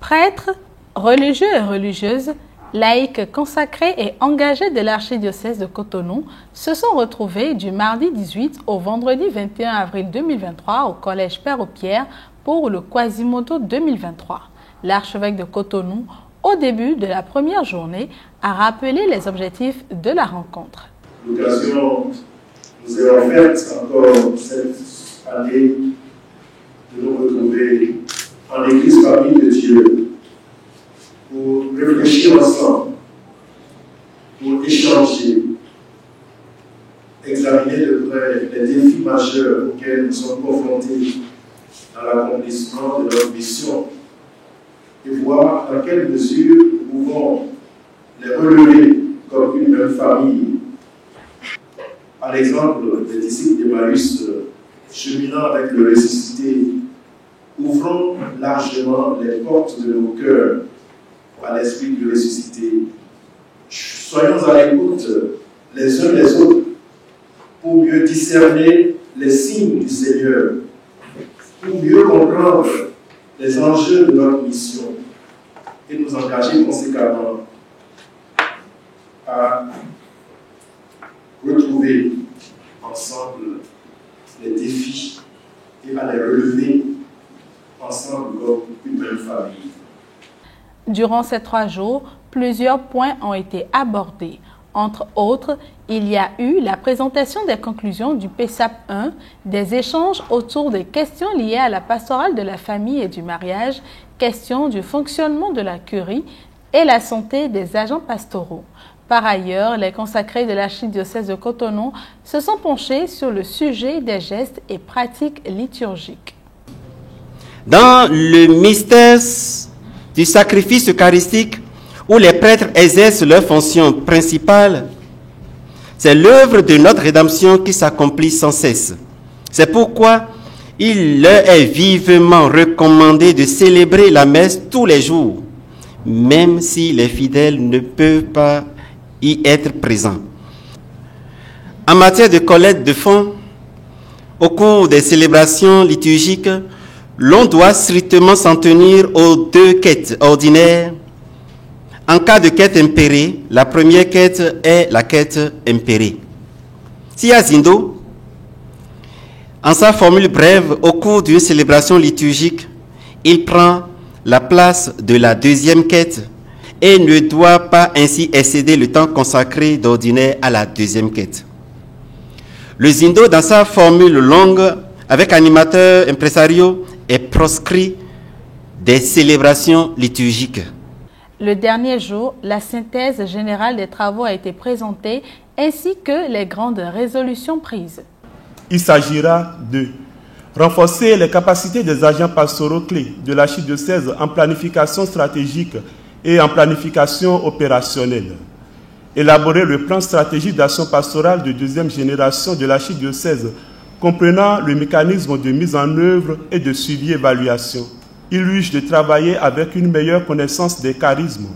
Prêtres, religieux et religieuses, laïcs consacrés et engagés de l'archidiocèse de Cotonou se sont retrouvés du mardi 18 au vendredi 21 avril 2023 au collège Père-aux-Pierre pour le Quasimodo 2023. L'archevêque de Cotonou, au début de la première journée, a rappelé les objectifs de la rencontre. L'occasion nous est offerte encore cette année de nous retrouver en Église Famille de Dieu pour réfléchir ensemble, pour échanger, examiner de près les défis majeurs auxquels nous sommes confrontés dans l'accomplissement de notre mission et voir dans quelle mesure nous pouvons les relever comme une même famille. À l'exemple des disciples d'Emmaüs cheminant avec le ressuscité, ouvrons largement les portes de nos cœurs à l'esprit du ressuscité. Soyons à l'écoute les uns les autres pour mieux discerner les signes du Seigneur, pour mieux comprendre les enjeux de notre mission et nous engager conséquemment à retrouver ensemble les défis et à les relever ensemble comme une même famille. Durant ces 3 jours, plusieurs points ont été abordés. Entre autres, il y a eu la présentation des conclusions du PESAP 1, des échanges autour des questions liées à la pastorale de la famille et du mariage, questions du fonctionnement de la curie et la santé des agents pastoraux. Par ailleurs, les consacrés de l'archidiocèse de Cotonou se sont penchés sur le sujet des gestes et pratiques liturgiques. Dans le mystère du sacrifice eucharistique, où les prêtres exercent leur fonction principale, c'est l'œuvre de notre rédemption qui s'accomplit sans cesse. C'est pourquoi il leur est vivement recommandé de célébrer la messe tous les jours, même si les fidèles ne peuvent pas y être présents. En matière de collecte de fonds, au cours des célébrations liturgiques, l'on doit strictement s'en tenir aux 2 quêtes ordinaires. En cas de quête impérée, la première quête est la quête impérée. Sia Zindo, en sa formule brève, au cours d'une célébration liturgique, il prend la place de la 2e quête et ne doit pas ainsi excéder le temps consacré d'ordinaire à la 2e quête. Le Zindo, dans sa formule longue, avec animateur impresario, est proscrit des célébrations liturgiques. Le dernier jour, la synthèse générale des travaux a été présentée, ainsi que les grandes résolutions prises. Il s'agira de renforcer les capacités des agents pastoraux clés de l'archidiocèse en planification stratégique et en planification opérationnelle. Élaborer le plan stratégique d'action pastorale de 2e génération de l'archidiocèse, comprenant le mécanisme de mise en œuvre et de suivi-évaluation. Il urge de travailler avec une meilleure connaissance des charismes,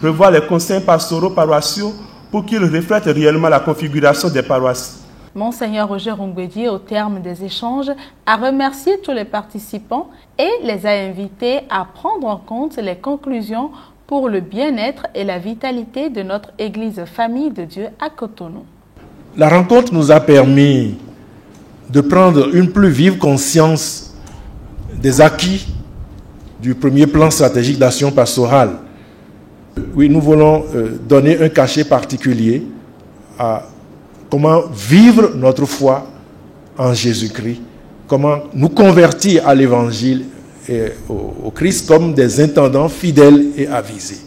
revoir les conseils pastoraux paroissiaux pour qu'ils reflètent réellement la configuration des paroisses. Monseigneur Roger Rongwedi, au terme des échanges, a remercié tous les participants et les a invités à prendre en compte les conclusions pour le bien-être et la vitalité de notre Église Famille de Dieu à Cotonou. La rencontre nous a permis de prendre une plus vive conscience des acquis du premier plan stratégique d'action pastorale. Oui, nous voulons donner un cachet particulier à comment vivre notre foi en Jésus-Christ, comment nous convertir à l'Évangile et au Christ comme des intendants fidèles et avisés.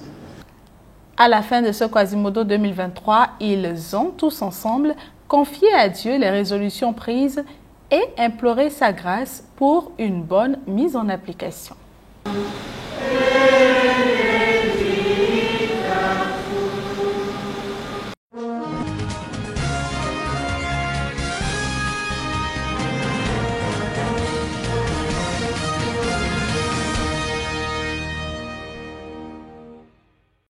À la fin de ce Quasimodo 2023, ils ont tous ensemble confié à Dieu les résolutions prises et imploré sa grâce pour une bonne mise en application.